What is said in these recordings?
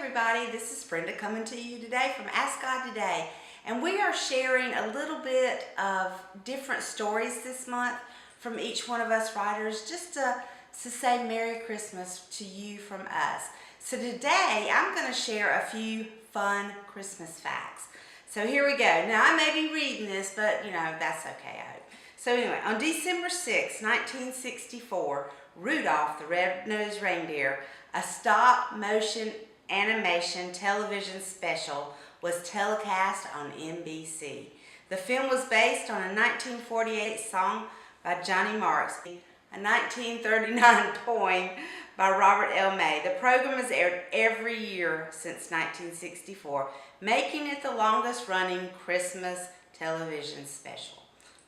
everybody, this is Brenda coming to you today from Ask God Today, and we are sharing a little bit of different stories this month from each one of us writers, just to say Merry Christmas to you from us. So today I'm going to share a few fun Christmas facts. So here we go. Now I may be reading this, but that's okay, I hope. So anyway, on December 6, 1964, Rudolph the Red-Nosed Reindeer, a stop-motion animation television special, was telecast on NBC. The film was based on a 1948 song by Johnny Marks, a 1939 poem by Robert L. May. The program has aired every year since 1964, making it the longest-running Christmas television special.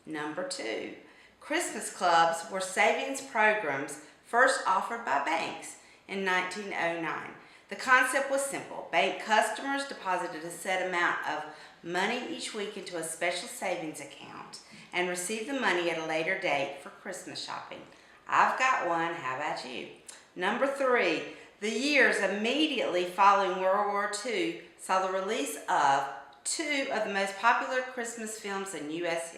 Number 2, Christmas clubs were savings programs first offered by banks in 1909. The concept was simple. Bank customers deposited a set amount of money each week into a special savings account and received the money at a later date for Christmas shopping. I've got one. How about you? Number 3, the years immediately following World War II saw the release of two of the most popular Christmas films in U.S.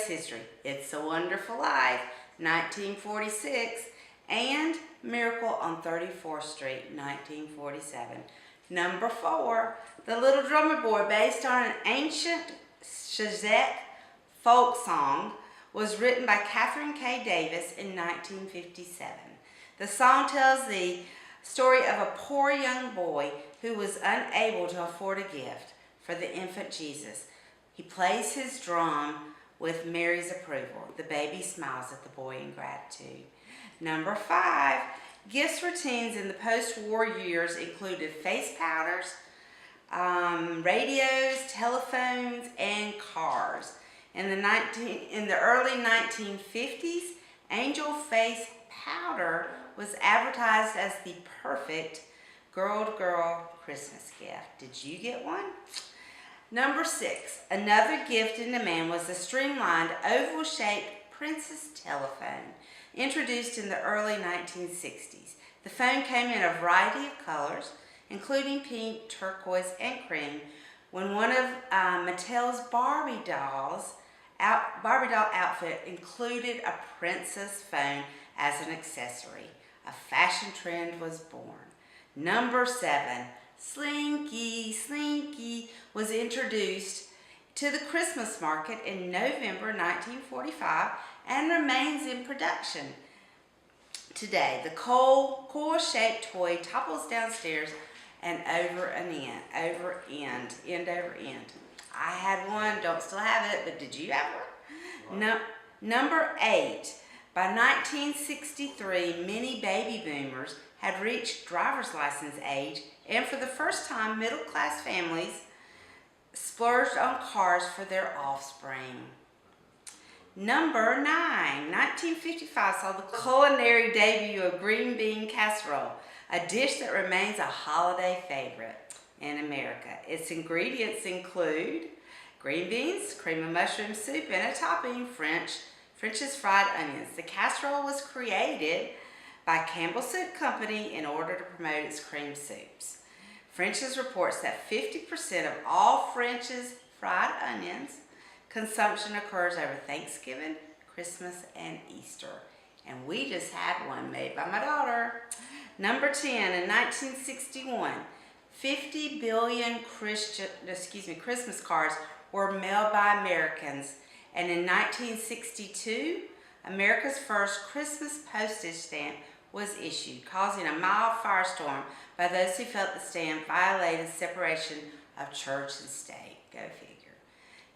history. It's a Wonderful Life, 1946, and Miracle on 34th Street, 1947. Number 4, The Little Drummer Boy, based on an ancient Shazette folk song, was written by Catherine K. Davis in 1957. The song tells the story of a poor young boy who was unable to afford a gift for the infant Jesus. He plays his drum with Mary's approval. The baby smiles at the boy in gratitude. Number 5, gifts routines in the post-war years included face powders, radios, telephones, and cars. In the early 1950s, angel face powder was advertised as the perfect girl-to-girl Christmas gift. Did you get one? Number 6, another gift in demand was the streamlined oval-shaped Princess telephone, introduced in the early 1960s. The phone came in a variety of colors, including pink, turquoise, and cream. When one of Mattel's Barbie doll outfit included a princess phone as an accessory, a fashion trend was born. Number 7, Slinky was introduced to the Christmas market in November 1945 and remains in production today. The coil-shaped toy topples downstairs and end over end. I had one, don't still have it, but did you have one? No. Number 8, by 1963, many baby boomers had reached driver's license age, and for the first time, middle-class families splurged on cars for their offspring. Number 9, 1955 saw the culinary debut of green bean casserole, a dish that remains a holiday favorite in America. Its ingredients include green beans, cream of mushroom soup, and a topping, French's fried onions. The casserole was created by Campbell Soup Company in order to promote its cream soups. French's reports that 50% of all French's fried onions consumption occurs over Thanksgiving, Christmas, and Easter. And we just had one made by my daughter. Number 10, in 1961, 50 billion Christmas cards were mailed by Americans. And in 1962, America's first Christmas postage stamp was issued, causing a mild firestorm by those who felt the stamp violated separation of church and state. Go figure.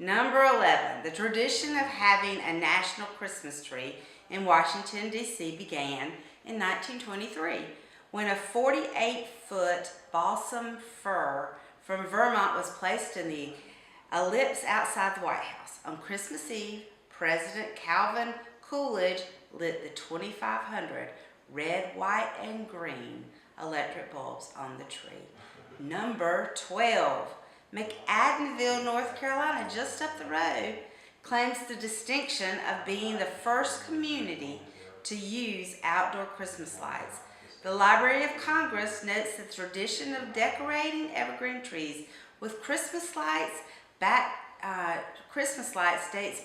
Number 11, the tradition of having a national Christmas tree in Washington, D.C. began in 1923, when a 48-foot balsam fir from Vermont was placed in the ellipse outside the White House. On Christmas Eve, President Calvin Coolidge lit the 2,500 red, white, and green electric bulbs on the tree. Number 12, McAdenville, North Carolina, just up the road, claims the distinction of being the first community to use outdoor Christmas lights. The Library of Congress notes the tradition of decorating evergreen trees with Christmas lights dates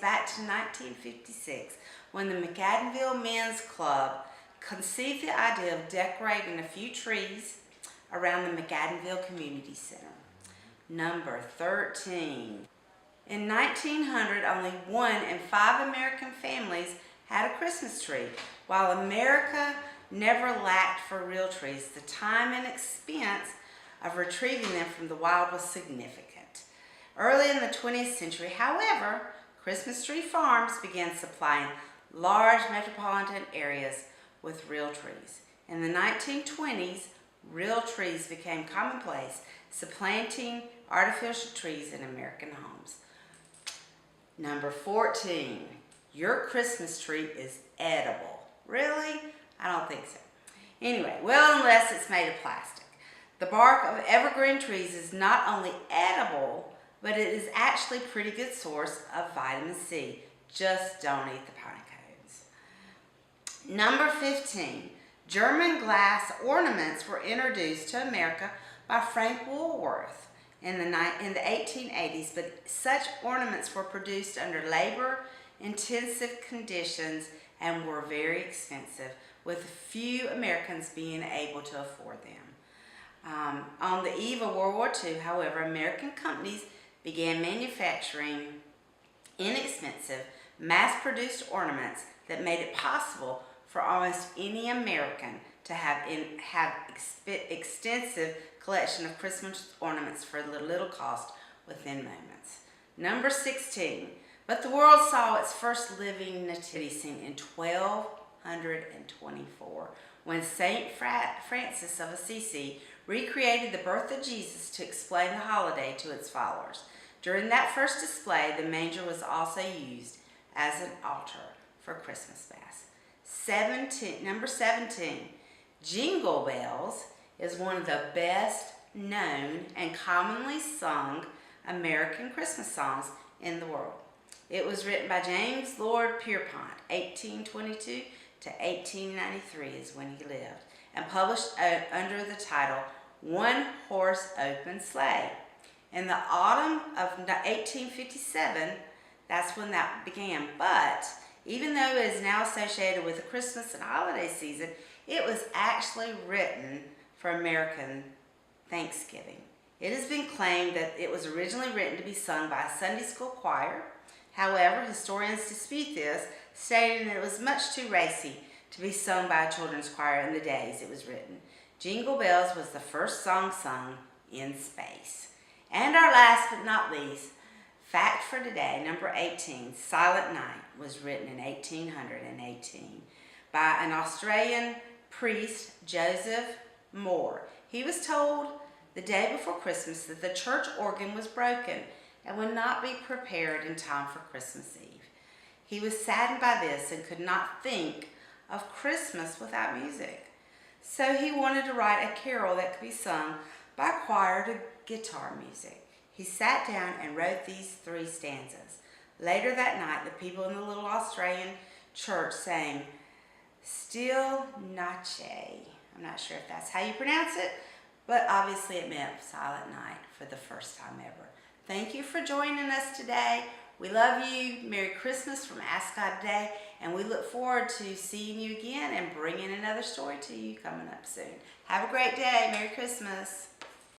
back to 1956, when the McAdenville Men's Club conceived the idea of decorating a few trees around the McAdenville Community Center. Number 13. In 1900, only 1 in 5 American families had a Christmas tree. While America never lacked for real trees, the time and expense of retrieving them from the wild was significant. Early in the 20th century, however, Christmas tree farms began supplying large metropolitan areas with real trees. In the 1920s, real trees became commonplace, supplanting artificial trees in American homes. Number 14, your Christmas tree is edible. Really? I don't think so. Anyway, well, unless it's made of plastic. The bark of evergreen trees is not only edible, but it is actually a pretty good source of vitamin C. Just don't eat the pine cones. Number 15, German glass ornaments were introduced to America by Frank Woolworth in the 1880s, but such ornaments were produced under labor-intensive conditions and were very expensive, with few Americans being able to afford them. On the eve of World War II, however, American companies began manufacturing inexpensive, mass-produced ornaments that made it possible for almost any American to have extensive collection of Christmas ornaments for little cost within moments. Number 16, but the world saw its first living nativity scene in 1224, when St. Francis of Assisi recreated the birth of Jesus to explain the holiday to its followers. During that first display, the manger was also used as an altar for Christmas Mass. Number 17, Jingle Bells is one of the best known and commonly sung American Christmas songs in the world. It was written by James Lord Pierpont, 1822 to 1893 is when he lived, and published under the title One Horse Open Sleigh. In the autumn of 1857, that's when that began. But even though it is now associated with the Christmas and holiday season, it was actually written for American Thanksgiving. It has been claimed that it was originally written to be sung by a Sunday school choir. However, historians dispute this, stating that it was much too racy to be sung by a children's choir in the days it was written. Jingle Bells was the first song sung in space. And our last but not least, fact for today, number 18, Silent Night was written in 1818 by an Australian priest, Joseph Moore. He was told the day before Christmas that the church organ was broken and would not be prepared in time for Christmas Eve. He was saddened by this and could not think of Christmas without music. So he wanted to write a carol that could be sung by choir to guitar music. He sat down and wrote these 3 stanzas. Later that night, the people in the little Australian church sang Still Noche. I'm not sure if that's how you pronounce it, but obviously it meant Silent Night for the first time ever. Thank you for joining us today. We love you. Merry Christmas from Ask God Today, and we look forward to seeing you again and bringing another story to you coming up soon. Have a great day. Merry Christmas.